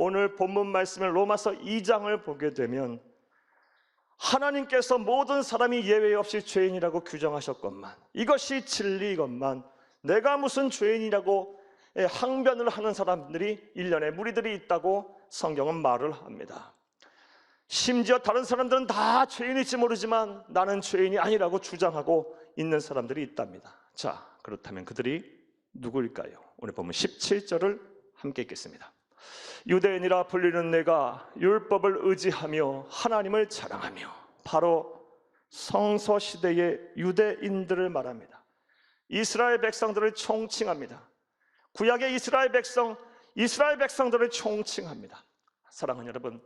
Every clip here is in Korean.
오늘 본문 말씀을 로마서 2장을 보게 되면 하나님께서 모든 사람이 예외 없이 죄인이라고 규정하셨건만, 이것이 진리건만, 내가 무슨 죄인이라고 항변을 하는 사람들이 일련의 무리들이 있다고 성경은 말을 합니다. 심지어 다른 사람들은 다 죄인일지 모르지만 나는 죄인이 아니라고 주장하고 있는 사람들이 있답니다. 자, 그렇다면 그들이 누구일까요? 오늘 보면 17절을 함께 읽겠습니다. 유대인이라 불리는 내가 율법을 의지하며 하나님을 자랑하며, 바로 성서시대의 유대인들을 말합니다. 이스라엘 백성들을 총칭합니다. 구약의 이스라엘 백성들을 총칭합니다. 사랑하는 여러분,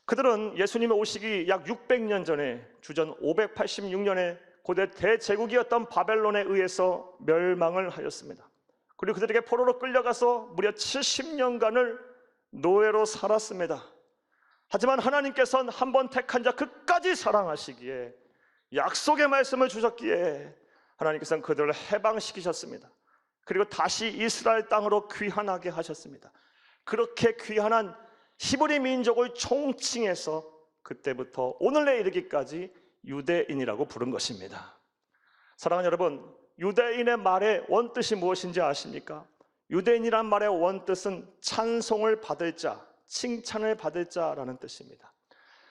그들은 예수님의 오시기 약 600년 전에, 주전 586년에 고대 대제국이었던 바벨론에 의해서 멸망을 하였습니다. 그리고 그들에게 포로로 끌려가서 무려 70년간을 노예로 살았습니다. 하지만 하나님께서는 한 번 택한 자 끝까지 사랑하시기에, 약속의 말씀을 주셨기에 하나님께서는 그들을 해방시키셨습니다. 그리고 다시 이스라엘 땅으로 귀환하게 하셨습니다. 그렇게 귀환한 히브리 민족을 총칭해서 그때부터 오늘에 이르기까지 유대인이라고 부른 것입니다. 사랑하는 여러분, 유대인의 말의 원뜻이 무엇인지 아십니까? 유대인이란 말의 원뜻은 찬송을 받을 자, 칭찬을 받을 자라는 뜻입니다.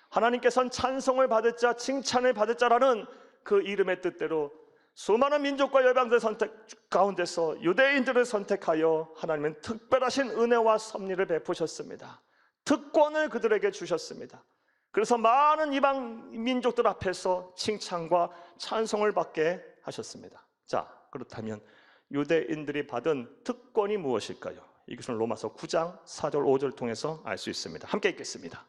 하나님께서는 찬송을 받을 자, 칭찬을 받을 자라는 그 이름의 뜻대로 수많은 민족과 열방들 선택 가운데서 유대인들을 선택하여 하나님은 특별하신 은혜와 섭리를 베푸셨습니다. 특권을 그들에게 주셨습니다. 그래서 많은 이방 민족들 앞에서 칭찬과 찬송을 받게 하셨습니다. 자, 그렇다면 유대인들이 받은 특권이 무엇일까요? 이것은 로마서 9장 4절 5절 통해서 알 수 있습니다. 함께 읽겠습니다.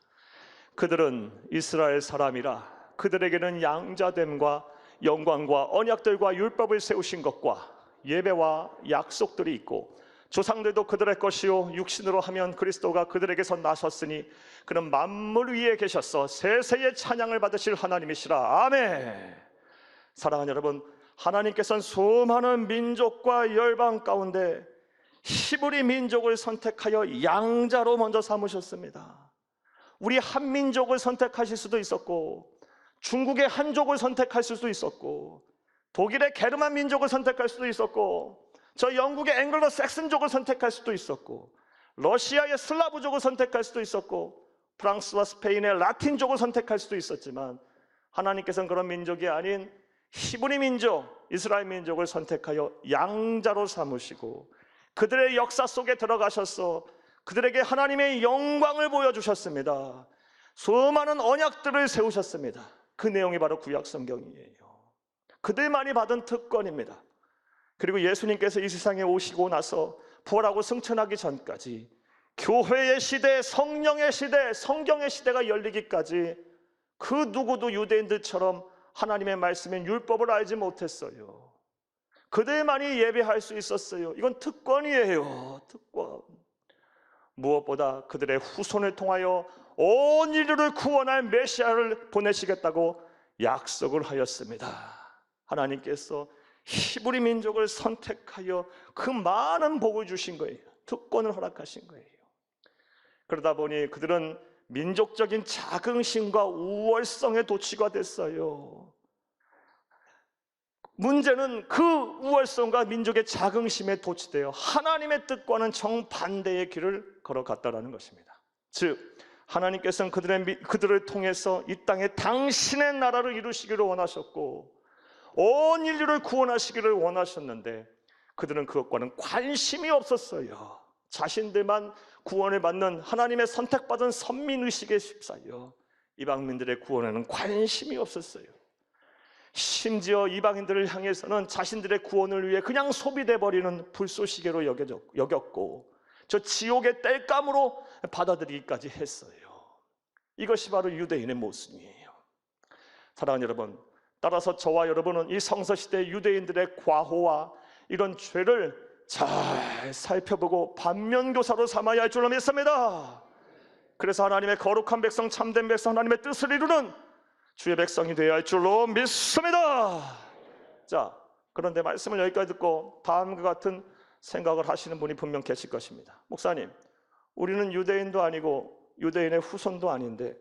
그들은 이스라엘 사람이라 그들에게는 양자됨과 영광과 언약들과 율법을 세우신 것과 예배와 약속들이 있고, 조상들도 그들의 것이요 육신으로 하면 그리스도가 그들에게서 나셨으니 그는 만물 위에 계셔서 세세의 찬양을 받으실 하나님이시라. 아멘. 사랑하는 여러분, 하나님께서는 수많은 민족과 열방 가운데 히브리 민족을 선택하여 양자로 먼저 삼으셨습니다. 우리 한민족을 선택하실 수도 있었고, 중국의 한족을 선택할 수도 있었고, 독일의 게르만 민족을 선택할 수도 있었고, 저 영국의 앵글로 섹슨족을 선택할 수도 있었고, 러시아의 슬라브족을 선택할 수도 있었고, 프랑스와 스페인의 라틴족을 선택할 수도 있었지만, 하나님께서는 그런 민족이 아닌 히브리 민족, 이스라엘 민족을 선택하여 양자로 삼으시고 그들의 역사 속에 들어가셔서 그들에게 하나님의 영광을 보여주셨습니다. 수많은 언약들을 세우셨습니다. 그 내용이 바로 구약 성경이에요. 그들만이 받은 특권입니다. 그리고 예수님께서 이 세상에 오시고 나서 부활하고 승천하기 전까지 교회의 시대, 성령의 시대, 성경의 시대가 열리기까지 그 누구도 유대인들처럼 하나님의 말씀인 율법을 알지 못했어요. 그들만이 예배할 수 있었어요. 이건 특권이에요. 특권. 무엇보다 그들의 후손을 통하여 온 인류를 구원할 메시아를 보내시겠다고 약속을 하였습니다. 하나님께서 히브리 민족을 선택하여 그 많은 복을 주신 거예요. 특권을 허락하신 거예요. 그러다 보니 그들은 민족적인 자긍심과 우월성의 도취가 됐어요. 문제는 그 우월성과 민족의 자긍심에 도취되어 하나님의 뜻과는 정반대의 길을 걸어갔다는 것입니다. 즉, 하나님께서는 그들을 통해서 이 땅에 당신의 나라를 이루시기를 원하셨고 온 인류를 구원하시기를 원하셨는데 그들은 그것과는 관심이 없었어요. 자신들만 구원을 받는 하나님의 선택받은 선민의식에 휩싸여 이방민들의 구원에는 관심이 없었어요. 심지어 이방인들을 향해서는 자신들의 구원을 위해 그냥 소비돼 버리는 불쏘시개로 여겼고 저 지옥의 땔감으로 받아들이기까지 했어요. 이것이 바로 유대인의 모습이에요. 사랑하는 여러분, 따라서 저와 여러분은 이 성서시대 유대인들의 과호와 이런 죄를 잘 살펴보고 반면교사로 삼아야 할 줄로 믿습니다. 그래서 하나님의 거룩한 백성, 참된 백성, 하나님의 뜻을 이루는 주의 백성이 되어야 할 줄로 믿습니다. 자, 그런데 말씀을 여기까지 듣고 다음과 같은 생각을 하시는 분이 분명 계실 것입니다. 목사님, 우리는 유대인도 아니고 유대인의 후손도 아닌데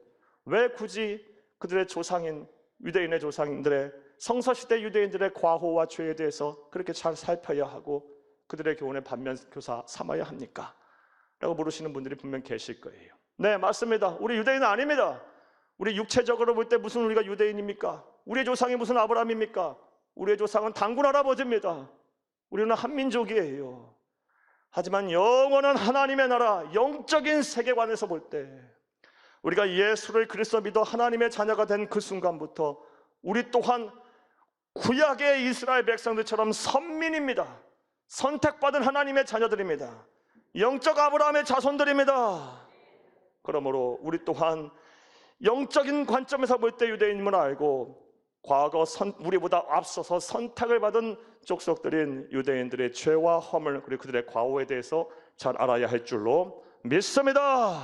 왜 굳이 그들의 조상인 유대인의 조상들의 성서시대 유대인들의 과오와 죄에 대해서 그렇게 잘 살펴야 하고 그들의 교훈의 반면교사 삼아야 합니까? 라고 물으시는 분들이 분명 계실 거예요. 네, 맞습니다. 우리 유대인은 아닙니다. 우리 육체적으로 볼 때 무슨 우리가 유대인입니까? 우리의 조상이 무슨 아브라함입니까? 우리의 조상은 단군 할아버지입니다. 우리는 한민족이에요. 하지만 영원한 하나님의 나라, 영적인 세계관에서 볼 때 우리가 예수를 그리스도 믿어 하나님의 자녀가 된 그 순간부터 우리 또한 구약의 이스라엘 백성들처럼 선민입니다. 선택받은 하나님의 자녀들입니다. 영적 아브라함의 자손들입니다. 그러므로 우리 또한 영적인 관점에서 볼 때 유대인임을 알고 과거 우리보다 앞서서 선택을 받은 족속들인 유대인들의 죄와 허물 그리고 그들의 과오에 대해서 잘 알아야 할 줄로 믿습니다.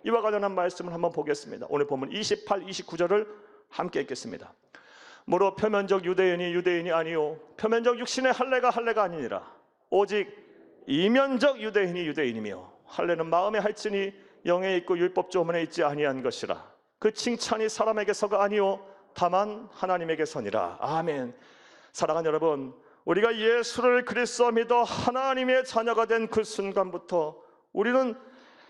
이와 관련한 말씀을 한번 보겠습니다. 오늘 본문 28, 29절을 함께 읽겠습니다. 무릇 표면적 유대인이 유대인이 아니요 표면적 육신의 할례가 할례가 아니니라. 오직 이면적 유대인이 유대인이며 할례는 마음에 할지니 영에 있고 율법 조문에 있지 아니한 것이라. 그 칭찬이 사람에게서가 아니요 다만 하나님에게서니라. 아멘. 사랑하는 여러분, 우리가 예수를 그리스도 믿어 하나님의 자녀가 된 그 순간부터 우리는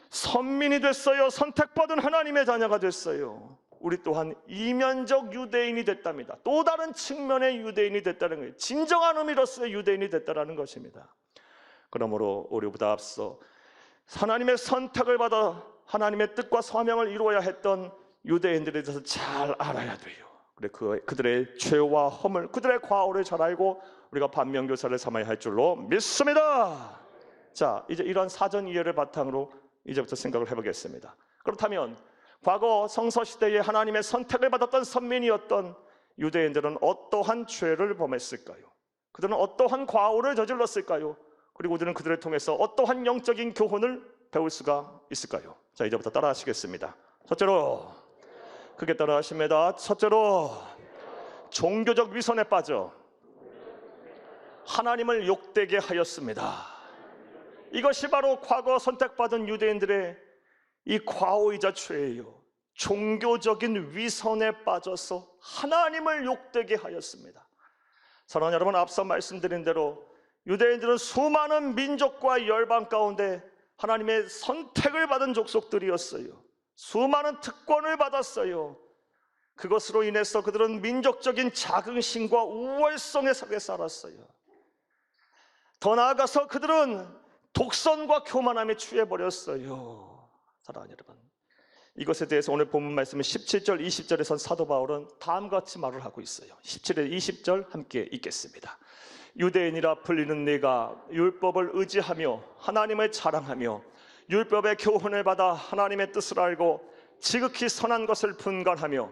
선민이 됐어요. 선택받은 하나님의 자녀가 됐어요. 우리 또한 이면적 유대인이 됐답니다. 또 다른 측면의 유대인이 됐다는 거예요. 진정한 의미로서의 유대인이 됐다는 것입니다. 그러므로 우리보다 앞서 하나님의 선택을 받아 하나님의 뜻과 사명을 이루어야 했던 유대인들에 대해서 잘 알아야 돼요. 그들의 죄와 허물, 그들의 과오를 잘 알고 우리가 반면교사를 삼아야 할 줄로 믿습니다. 자, 이제 이런 사전 이해를 바탕으로 이제부터 생각을 해보겠습니다. 그렇다면 과거 성서시대에 하나님의 선택을 받았던 선민이었던 유대인들은 어떠한 죄를 범했을까요? 그들은 어떠한 과오를 저질렀을까요? 그리고 우리는 그들을 통해서 어떠한 영적인 교훈을 배울 수가 있을까요? 자, 이제부터 따라 하시겠습니다. 첫째로, 크게 따라 하십니다. 첫째로, 종교적 위선에 빠져 하나님을 욕되게 하였습니다. 이것이 바로 과거 선택받은 유대인들의 이 과오이자 죄예요. 종교적인 위선에 빠져서 하나님을 욕되게 하였습니다. 사랑하는 여러분, 앞서 말씀드린 대로 유대인들은 수많은 민족과 열방 가운데 하나님의 선택을 받은 족속들이었어요. 수많은 특권을 받았어요. 그것으로 인해서 그들은 민족적인 자긍심과 우월성에 속에 살았어요. 더 나아가서 그들은 독선과 교만함에 취해버렸어요. 사랑하는 여러분, 이것에 대해서 오늘 본문 말씀은 17절, 20절에선 사도 바울은 다음과 같이 말을 하고 있어요. 17절, 20절 함께 읽겠습니다. 유대인이라 불리는 네가 율법을 의지하며 하나님을 자랑하며 율법의 교훈을 받아 하나님의 뜻을 알고 지극히 선한 것을 분간하며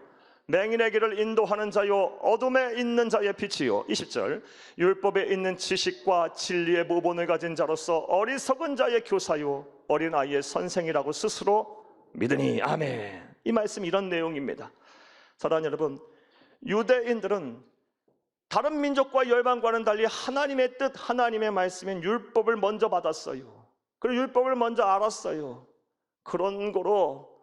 맹인의 길을 인도하는 자요 어둠에 있는 자의 빛이요. 20절, 율법에 있는 지식과 진리의 모본을 가진 자로서 어리석은 자의 교사요 어린아이의 선생이라고 스스로 믿으니. 아멘. 이 말씀이 이런 내용입니다. 사랑하는 여러분, 유대인들은 다른 민족과 열방과는 달리 하나님의 뜻, 하나님의 말씀인 율법을 먼저 받았어요. 그리고 율법을 먼저 알았어요. 그런 거로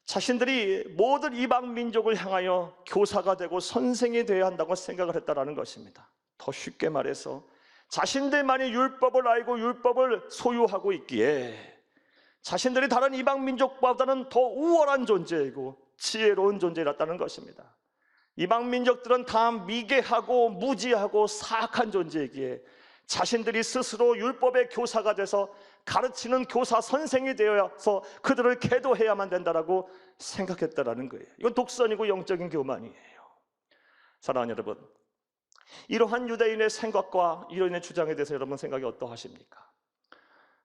자신들이 모든 이방 민족을 향하여 교사가 되고 선생이 되어야 한다고 생각을 했다는 것입니다. 더 쉽게 말해서 자신들만이 율법을 알고 율법을 소유하고 있기에 자신들이 다른 이방 민족보다는 더 우월한 존재이고 지혜로운 존재였다는 것입니다. 이방 민족들은 다 미개하고 무지하고 사악한 존재이기에 자신들이 스스로 율법의 교사가 돼서 가르치는 교사 선생이 되어서 그들을 계도해야만 된다라고 생각했다라는 거예요. 이건 독선이고 영적인 교만이에요. 사랑하는 여러분, 이러한 유대인의 생각과 유대인의 주장에 대해서 여러분 생각이 어떠하십니까?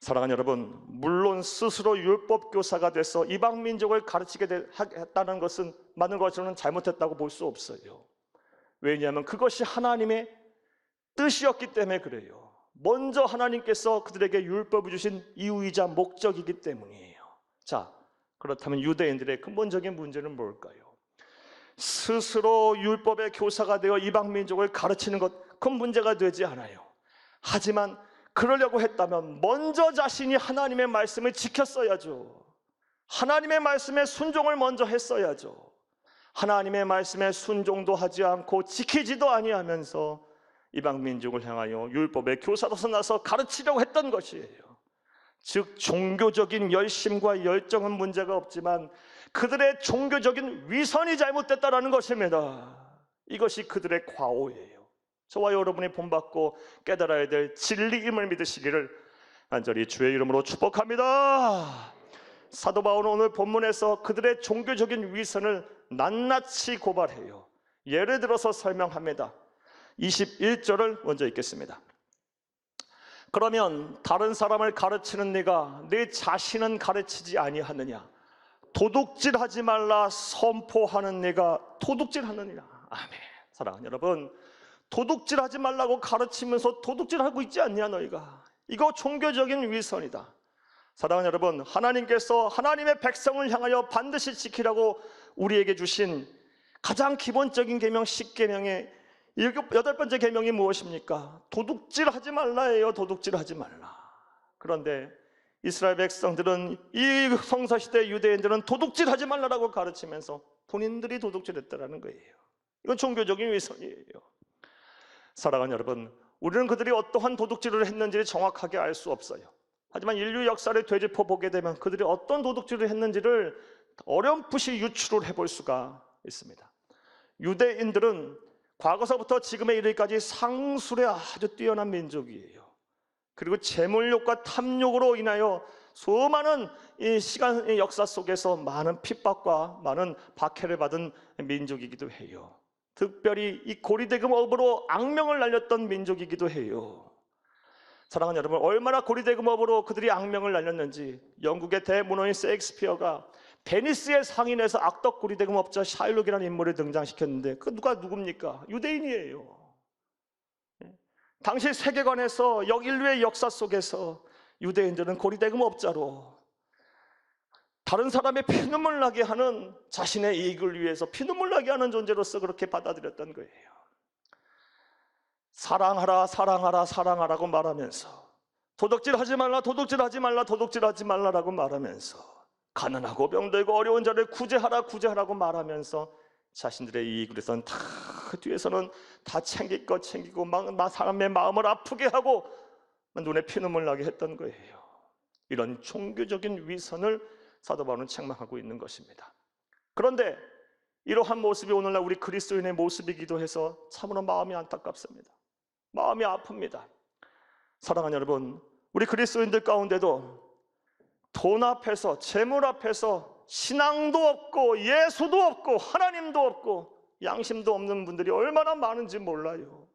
사랑하는 여러분, 물론 스스로 율법 교사가 돼서 이방 민족을 가르치게 했다는 것은 많은 것으로는 잘못했다고 볼 수 없어요. 왜냐하면 그것이 하나님의 뜻이었기 때문에 그래요. 먼저 하나님께서 그들에게 율법을 주신 이유이자 목적이기 때문이에요. 자, 그렇다면 유대인들의 근본적인 문제는 뭘까요? 스스로 율법의 교사가 되어 이방 민족을 가르치는 것, 그건 문제가 되지 않아요. 하지만 그러려고 했다면 먼저 자신이 하나님의 말씀을 지켰어야죠. 하나님의 말씀에 순종을 먼저 했어야죠. 하나님의 말씀에 순종도 하지 않고 지키지도 아니하면서 이방 민족을 향하여 율법의 교사로서 나서 가르치려고 했던 것이에요. 즉 종교적인 열심과 열정은 문제가 없지만 그들의 종교적인 위선이 잘못됐다라는 것입니다. 이것이 그들의 과오예요. 저와 여러분이 본받고 깨달아야 될 진리임을 믿으시기를 간절히 주의 이름으로 축복합니다. 사도 바울은 오늘 본문에서 그들의 종교적인 위선을 낱낱이 고발해요. 예를 들어서 설명합니다. 21절을 먼저 읽겠습니다. 그러면 다른 사람을 가르치는 네가 네 자신은 가르치지 아니하느냐? 도둑질하지 말라 선포하는 네가 도둑질하느니라. 아멘. 사랑하는 여러분, 도둑질하지 말라고 가르치면서 도둑질하고 있지 않냐 너희가? 이거 종교적인 위선이다. 사랑하는 여러분, 하나님께서 하나님의 백성을 향하여 반드시 지키라고 우리에게 주신 가장 기본적인 계명 10계명의 8번째 계명이 무엇입니까? 도둑질하지 말라예요. 도둑질하지 말라. 그런데 이스라엘 백성들은, 이 성서시대 유대인들은 도둑질하지 말라라고 가르치면서 본인들이 도둑질했다라는 거예요. 이건 종교적인 위선이에요. 사랑하는 여러분, 우리는 그들이 어떠한 도둑질을 했는지를 정확하게 알 수 없어요. 하지만 인류 역사를 되짚어 보게 되면 그들이 어떤 도둑질을 했는지를 어렴풋이 유추를 해볼 수가 있습니다. 유대인들은 과거서부터 지금에 이르기까지 상술에 아주 뛰어난 민족이에요. 그리고 재물욕과 탐욕으로 인하여 수많은 이 시간 역사 속에서 많은 핍박과 많은 박해를 받은 민족이기도 해요. 특별히 이 고리대금 업으로 악명을 날렸던 민족이기도 해요. 사랑하는 여러분, 얼마나 고리대금 업으로 그들이 악명을 날렸는지 영국의 대문호인 셰익스피어가 베니스의 상인에서 악덕 고리대금 업자 샤일록이라는 인물을 등장시켰는데 그 누굽니까? 유대인이에요. 당시 세계관에서 인류의 역사 속에서 유대인들은 고리대금 업자로 다른 사람의 피눈물 나게 하는, 자신의 이익을 위해서 피눈물 나게 하는 존재로서 그렇게 받아들였던 거예요. 사랑하라 사랑하라 사랑하라고 말하면서, 도둑질하지 말라 도둑질하지 말라 도둑질하지 말라라고 말하면서, 가난하고 병들고 어려운 자를 구제하라 구제하라고 말하면서 자신들의 이익을 위해서는 다 뒤에서는 다 챙길 것 챙기고 사람의 마음을 아프게 하고 눈에 피눈물 나게 했던 거예요. 이런 종교적인 위선을 사도 바울은 책망하고 있는 것입니다. 그런데 이러한 모습이 오늘날 우리 그리스도인의 모습이기도 해서 참으로 마음이 안타깝습니다. 마음이 아픕니다. 사랑하는 여러분, 우리 그리스도인들 가운데도 돈 앞에서, 재물 앞에서 신앙도 없고 예수도 없고 하나님도 없고 양심도 없는 분들이 얼마나 많은지 몰라요.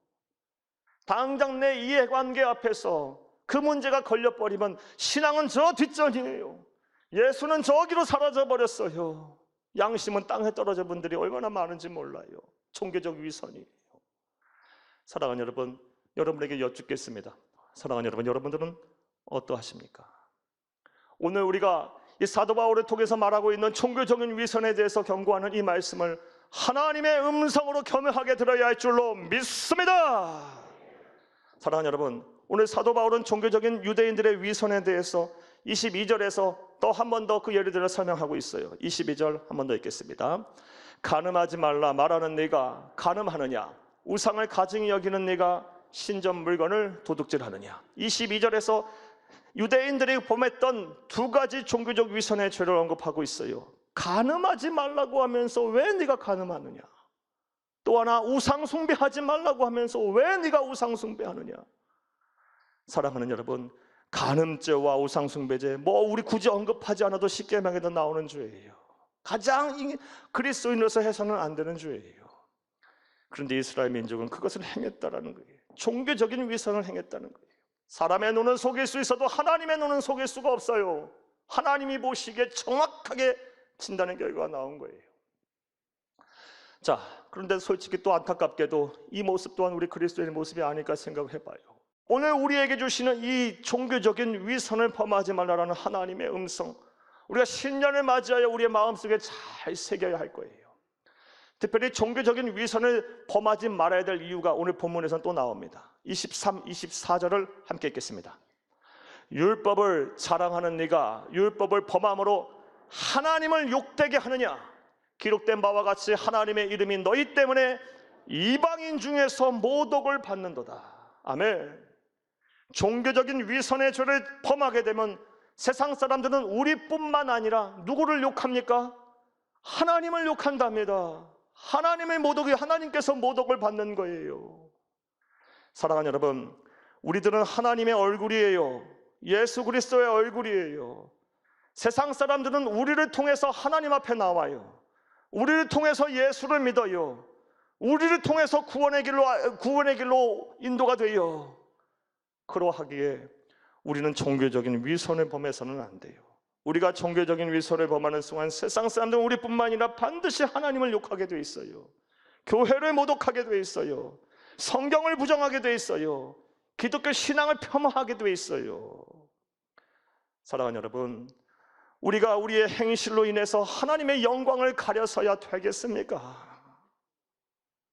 당장 내 이해관계 앞에서 그 문제가 걸려버리면 신앙은 저 뒷전이에요. 예수는 저기로 사라져버렸어요. 양심은 땅에 떨어져 분들이 얼마나 많은지 몰라요. 종교적 위선이에요. 사랑하는 여러분, 여러분에게 여쭙겠습니다. 사랑하는 여러분, 여러분들은 어떠하십니까? 오늘 우리가 이 사도 바울을 통해서 말하고 있는 종교적인 위선에 대해서 경고하는 이 말씀을 하나님의 음성으로 겸허하게 들어야 할 줄로 믿습니다. 사랑하는 여러분, 오늘 사도 바울은 종교적인 유대인들의 위선에 대해서 22절에서 또 한 번 더 그 예를 들어 설명하고 있어요. 22절 한 번 더 읽겠습니다. 간음하지 말라 말하는 네가 간음하느냐? 우상을 가증히 여기는 네가 신전 물건을 도둑질하느냐? 22절에서 유대인들이 범했던 두 가지 종교적 위선의 죄를 언급하고 있어요. 간음하지 말라고 하면서 왜 네가 간음하느냐? 또 하나 우상 숭배하지 말라고 하면서 왜 네가 우상 숭배하느냐? 사랑하는 여러분, 간음죄와 우상 숭배죄 우리 굳이 언급하지 않아도 십계명에도 나오는 죄예요. 가장 그리스도인으로서 해서는 안 되는 죄예요. 그런데 이스라엘 민족은 그것을 행했다라는 거예요. 종교적인 위선을 행했다는 거예요. 사람의 눈은 속일 수 있어도 하나님의 눈은 속일 수가 없어요. 하나님이 보시기에 정확하게 진단의 결과가 나온 거예요. 자, 그런데 솔직히 또 안타깝게도 이 모습 또한 우리 그리스도인의 모습이 아닐까 생각을 해봐요. 오늘 우리에게 주시는 이 종교적인 위선을 범하지 말라라는 하나님의 음성, 우리가 신년을 맞이하여 우리의 마음속에 잘 새겨야 할 거예요. 특별히 종교적인 위선을 범하지 말아야 될 이유가 오늘 본문에서는 또 나옵니다. 23, 24절을 함께 읽겠습니다. 율법을 자랑하는 네가 율법을 범함으로 하나님을 욕되게 하느냐? 기록된 바와 같이 하나님의 이름이 너희 때문에 이방인 중에서 모독을 받는도다. 아멘. 종교적인 위선의 죄를 범하게 되면 세상 사람들은 우리뿐만 아니라 누구를 욕합니까? 하나님을 욕한답니다. 하나님의 모독이, 하나님께서 모독을 받는 거예요. 사랑하는 여러분, 우리들은 하나님의 얼굴이에요. 예수 그리스도의 얼굴이에요. 세상 사람들은 우리를 통해서 하나님 앞에 나와요. 우리를 통해서 예수를 믿어요. 우리를 통해서 구원의 길로 인도가 돼요. 그러하기에 우리는 종교적인 위선을 범해서는 안 돼요. 우리가 종교적인 위선을 범하는 순간 세상 사람들은 우리뿐만 아니라 반드시 하나님을 욕하게 돼 있어요. 교회를 모독하게 돼 있어요. 성경을 부정하게 돼 있어요. 기독교 신앙을 폄하하게 돼 있어요. 사랑하는 여러분, 우리가 우리의 행실로 인해서 하나님의 영광을 가려서야 되겠습니까?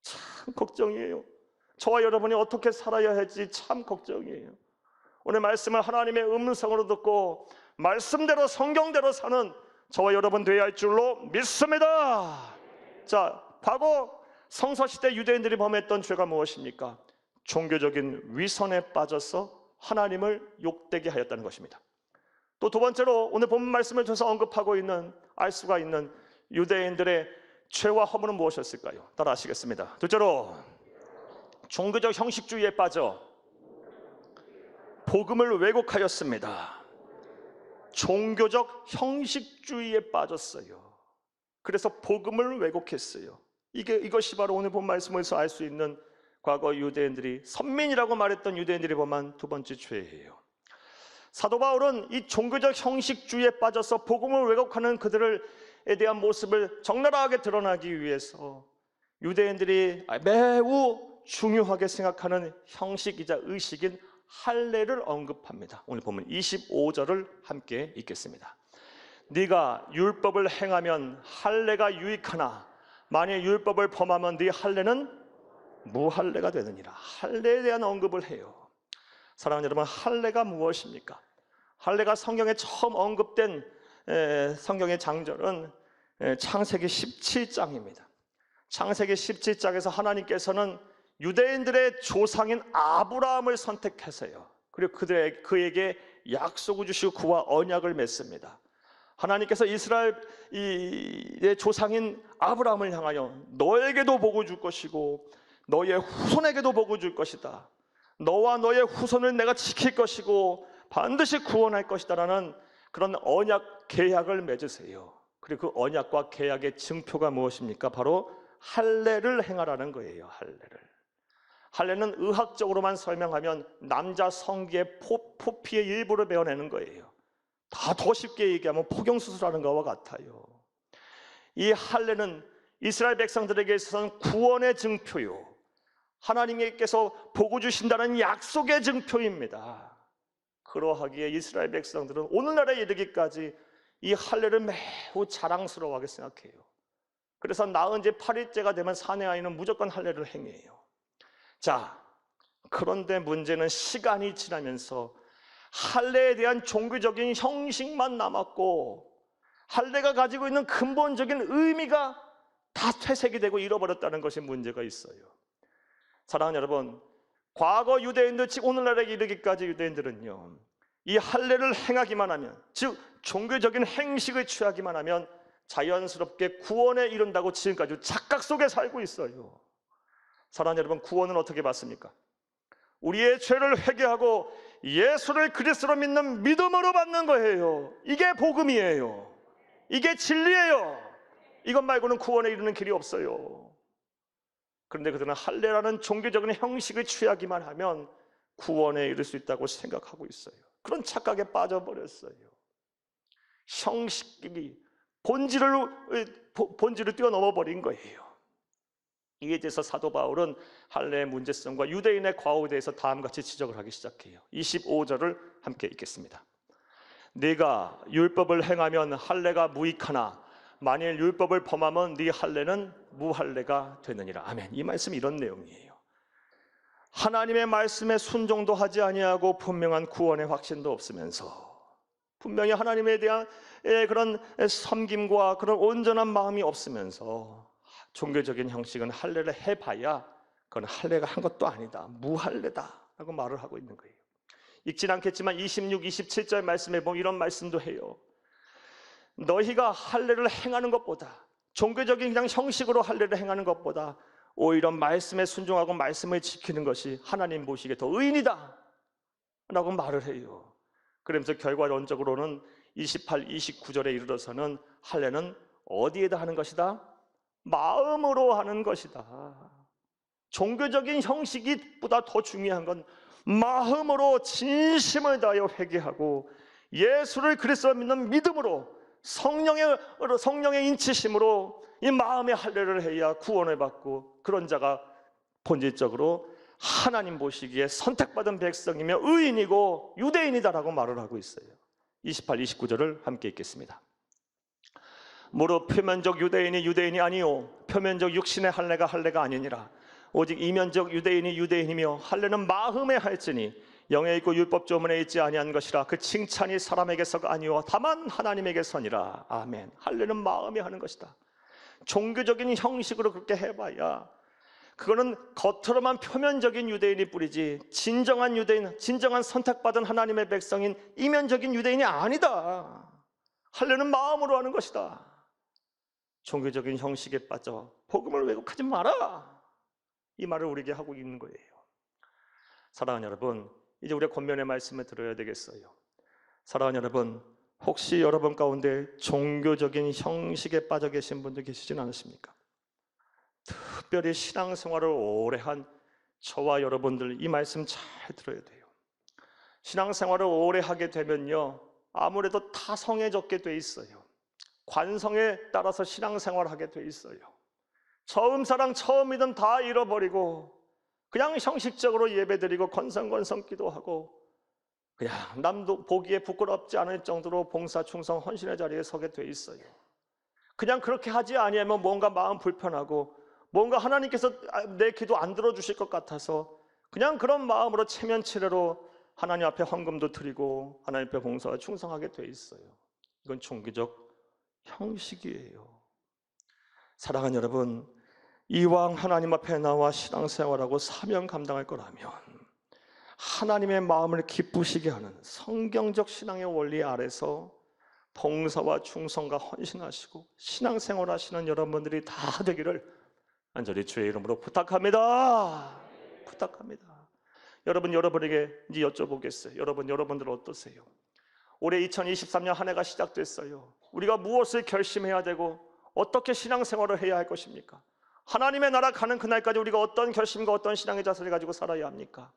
참 걱정이에요. 저와 여러분이 어떻게 살아야 할지 참 걱정이에요. 오늘 말씀을 하나님의 음성으로 듣고 말씀대로 성경대로 사는 저와 여러분 되어야 할 줄로 믿습니다. 자, 과거 성서시대 유대인들이 범했던 죄가 무엇입니까? 종교적인 위선에 빠져서 하나님을 욕되게 하였다는 것입니다. 또 두 번째로 오늘 본문 말씀을 통해서 언급하고 있는, 알 수가 있는 유대인들의 죄와 허물은 무엇이었을까요? 따라 하시겠습니다. 둘째로 종교적 형식주의에 빠져 복음을 왜곡하였습니다. 종교적 형식주의에 빠졌어요. 그래서 복음을 왜곡했어요. 이것이 바로 오늘 본 말씀에서 알 수 있는 과거 유대인들이, 선민이라고 말했던 유대인들이 범한 두 번째 죄예요. 사도 바울은 이 종교적 형식주의에 빠져서 복음을 왜곡하는 그들에 대한 모습을 적나라하게 드러나기 위해서 유대인들이 매우 중요하게 생각하는 형식이자 의식인 할례를 언급합니다. 오늘 보면 25절을 함께 읽겠습니다. 네가 율법을 행하면 할례가 유익하나 만일 율법을 범하면 네 할례는 무할례가 되느니라. 할례에 대한 언급을 해요. 사랑하는 여러분, 할례가 무엇입니까? 할례가 성경에 처음 언급된 성경의 장절은 창세기 17장입니다. 창세기 17장에서 하나님께서는 유대인들의 조상인 아브라함을 선택하세요. 그리고 그에게 약속을 주시고 그와 언약을 맺습니다. 하나님께서 이스라엘의 조상인 아브라함을 향하여 너에게도 복을 줄 것이고 너의 후손에게도 복을 줄 것이다. 너와 너의 후손을 내가 지킬 것이고 반드시 구원할 것이다 라는 그런 언약 계약을 맺으세요. 그리고 그 언약과 계약의 증표가 무엇입니까? 바로 할례를 행하라는 거예요. 할례는 의학적으로만 설명하면 남자 성기의 포피의 일부를 베어내는 거예요. 더 쉽게 얘기하면 포경수술하는 것과 같아요. 이 할례는 이스라엘 백성들에게 있어서는 구원의 증표요, 하나님께서 복을 주신다는 약속의 증표입니다. 그러하기에 이스라엘 백성들은 오늘날에 이르기까지 이 할례를 매우 자랑스러워하게 생각해요. 그래서 낳은 지 8일째가 되면 사내 아이는 무조건 할례를 행해요. 자, 그런데 문제는 시간이 지나면서 할례에 대한 종교적인 형식만 남았고 할례가 가지고 있는 근본적인 의미가 다 퇴색이 되고 잃어버렸다는 것이 문제가 있어요. 사랑하는 여러분, 과거 유대인들, 즉 오늘날에 이르기까지 유대인들은요, 이 할례를 행하기만 하면, 즉 종교적인 행식을 취하기만 하면 자연스럽게 구원에 이른다고 지금까지 착각 속에 살고 있어요. 사랑하는 여러분, 구원은 어떻게 받습니까? 우리의 죄를 회개하고 예수를 그리스도로 믿는 믿음으로 받는 거예요. 이게 복음이에요. 이게 진리예요. 이것 말고는 구원에 이르는 길이 없어요. 그런데 그들은 할례라는 종교적인 형식을 취하기만 하면 구원에 이를 수 있다고 생각하고 있어요. 그런 착각에 빠져버렸어요. 형식이 본질을 뛰어넘어 버린 거예요. 이에 대해서 사도 바울은 할례의 문제성과 유대인의 과오에 대해서 다음같이 지적을 하기 시작해요. 25절을 함께 읽겠습니다. 네가 율법을 행하면 할례가 무익하나 만일 율법을 범하면 네 할례는 무할례가 되느니라. 아멘. 이 말씀이 이런 내용이에요. 하나님의 말씀에 순종도 하지 아니하고 분명한 구원의 확신도 없으면서 분명히 하나님에 대한 그런 섬김과 그런 온전한 마음이 없으면서 종교적인 형식은 할례를 해봐야 그건 할례가 한 것도 아니다, 무할례다라고 말을 하고 있는 거예요. 읽진 않겠지만 26, 27절 말씀에 보면 이런 말씀도 해요. 너희가 할례를 행하는 것보다, 종교적인 그냥 형식으로 할례를 행하는 것보다 오히려 말씀에 순종하고 말씀을 지키는 것이 하나님 보시기에 더 의인이다 라고 말을 해요. 그러면서 결과론적으로는 28, 29절에 이르러서는 할례는 어디에다 하는 것이다? 마음으로 하는 것이다. 종교적인 형식보다 더 중요한 건 마음으로 진심을 다하여 회개하고 예수를 그리스도로 믿는 믿음으로 성령의 인치심으로 이 마음의 할례를 해야 구원을 받고 그런 자가 본질적으로 하나님 보시기에 선택받은 백성이며 의인이고 유대인이다라고 말을 하고 있어요. 28, 29절을 함께 읽겠습니다. 무릇 표면적 유대인이 유대인이 아니요 표면적 육신의 할례가 할례가 아니니라. 오직 이면적 유대인이 유대인이며 할례는 마음에 할지니 영에 있고 율법 조문에 있지 아니한 것이라. 그 칭찬이 사람에게서가 아니요 다만 하나님에게서니라. 아멘. 할례는 마음에 하는 것이다. 종교적인 형식으로 그렇게 해봐야 그거는 겉으로만 표면적인 유대인이 뿌리지 진정한 유대인, 진정한 선택받은 하나님의 백성인 이면적인 유대인이 아니다. 할례는 마음으로 하는 것이다. 종교적인 형식에 빠져 복음을 왜곡하지 마라, 이 말을 우리에게 하고 있는 거예요. 사랑하는 여러분, 이제 우리가 권면의 말씀을 들어야 되겠어요. 사랑하는 여러분, 혹시 여러분 가운데 종교적인 형식에 빠져 계신 분들 계시진 않으십니까? 특별히 신앙생활을 오래 한 저와 여러분들 이 말씀 잘 들어야 돼요. 신앙생활을 오래 하게 되면요 아무래도 타성해졌게 돼 있어요. 관성에 따라서 신앙생활을 하게 돼 있어요. 처음 사랑 처음 믿음 다 잃어버리고 그냥 형식적으로 예배드리고 건성건성 기도하고 그냥 남도 보기에 부끄럽지 않을 정도로 봉사, 충성, 헌신의 자리에 서게 돼 있어요. 그냥 그렇게 하지 아니하면 뭔가 마음 불편하고 뭔가 하나님께서 내 기도 안 들어주실 것 같아서 그냥 그런 마음으로 체면치레로 하나님 앞에 헌금도 드리고 하나님 앞에 봉사와 충성하게 돼 있어요. 이건 종교적 형식이에요. 사랑하는 여러분, 이왕 하나님 앞에 나와 신앙생활하고 사명 감당할 거라면 하나님의 마음을 기쁘시게 하는 성경적 신앙의 원리 아래서 봉사와 충성과 헌신하시고 신앙생활 하시는 여러분들이 다 되기를 간절히 주의 이름으로 부탁합니다. 부탁합니다. 여러분에게 이제 여쭤보겠어요. 여러분들 어떠세요? 올해 2023년 한 해가 시작됐어요. 우리가 무엇을 결심해야 되고 어떻게 신앙생활을 해야 할 것입니까? 하나님의 나라 가는 그날까지 우리가 어떤 결심과 어떤 신앙의 자세를 가지고 살아야 합니까?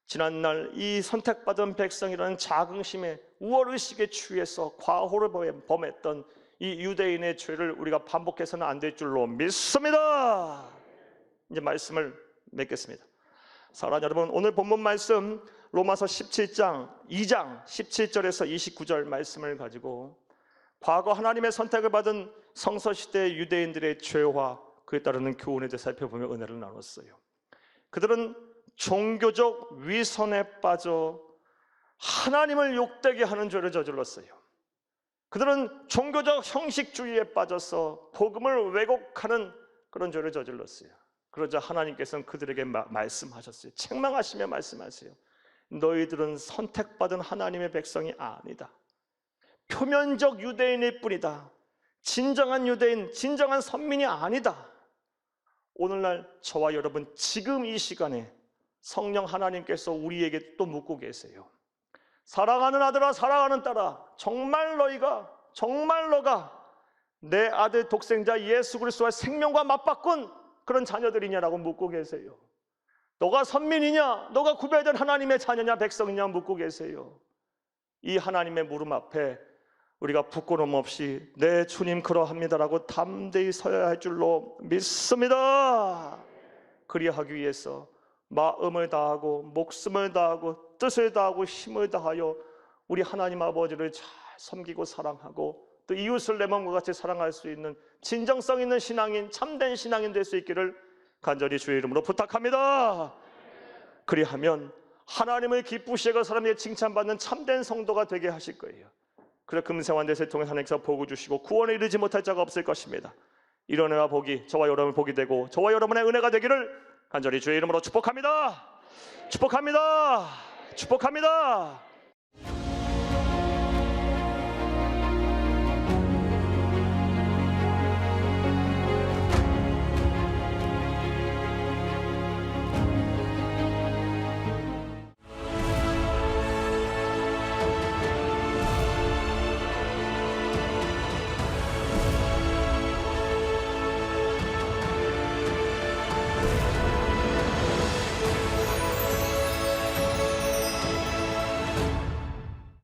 지난날 이 선택받은 백성이라는 자긍심에 우월의식에 취해서 과오를 범했던 이 유대인의 죄를 우리가 반복해서는 안 될 줄로 믿습니다. 이제 말씀을 맺겠습니다. 사랑하는 여러분, 오늘 본문 말씀 로마서 17장 2장 17절에서 29절 말씀을 가지고 과거 하나님의 선택을 받은 성서시대 유대인들의 죄와 그에 따르는 교훈에 대해 살펴보며 은혜를 나눴어요. 그들은 종교적 위선에 빠져 하나님을 욕되게 하는 죄를 저질렀어요. 그들은 종교적 형식주의에 빠져서 복음을 왜곡하는 그런 죄를 저질렀어요. 그러자 하나님께서는 그들에게 말씀하셨어요. 책망하시며 말씀하세요. 너희들은 선택받은 하나님의 백성이 아니다. 표면적 유대인일 뿐이다. 진정한 유대인, 진정한 선민이 아니다. 오늘날 저와 여러분 지금 이 시간에 성령 하나님께서 우리에게 또 묻고 계세요. 사랑하는 아들아, 사랑하는 딸아, 정말 너가 내 아들 독생자 예수 그리스도와 생명과 맞바꾼 그런 자녀들이냐라고 묻고 계세요. 너가 선민이냐, 너가 구별된 하나님의 자녀냐, 백성이냐 묻고 계세요. 이 하나님의 물음 앞에 우리가 부끄러움 없이 네 주님 그러합니다라고 담대히 서야 할 줄로 믿습니다. 그리하기 위해서 마음을 다하고 목숨을 다하고 뜻을 다하고 힘을 다하여 우리 하나님 아버지를 잘 섬기고 사랑하고 또 이웃을 내 몸과 같이 사랑할 수 있는 진정성 있는 신앙인, 참된 신앙인 될 수 있기를 간절히 주의 이름으로 부탁합니다. 그리하면 하나님을 기쁘시고 사람들이 칭찬받는 참된 성도가 되게 하실 거예요. 그래 금생환 대세를 통해 하나님께서 복을 주시고 구원에 이르지 못할 자가 없을 것입니다. 이런 은혜와 복이 저와 여러분을 복이 되고 저와 여러분의 은혜가 되기를 간절히 주의 이름으로 축복합니다. 축복합니다. 축복합니다.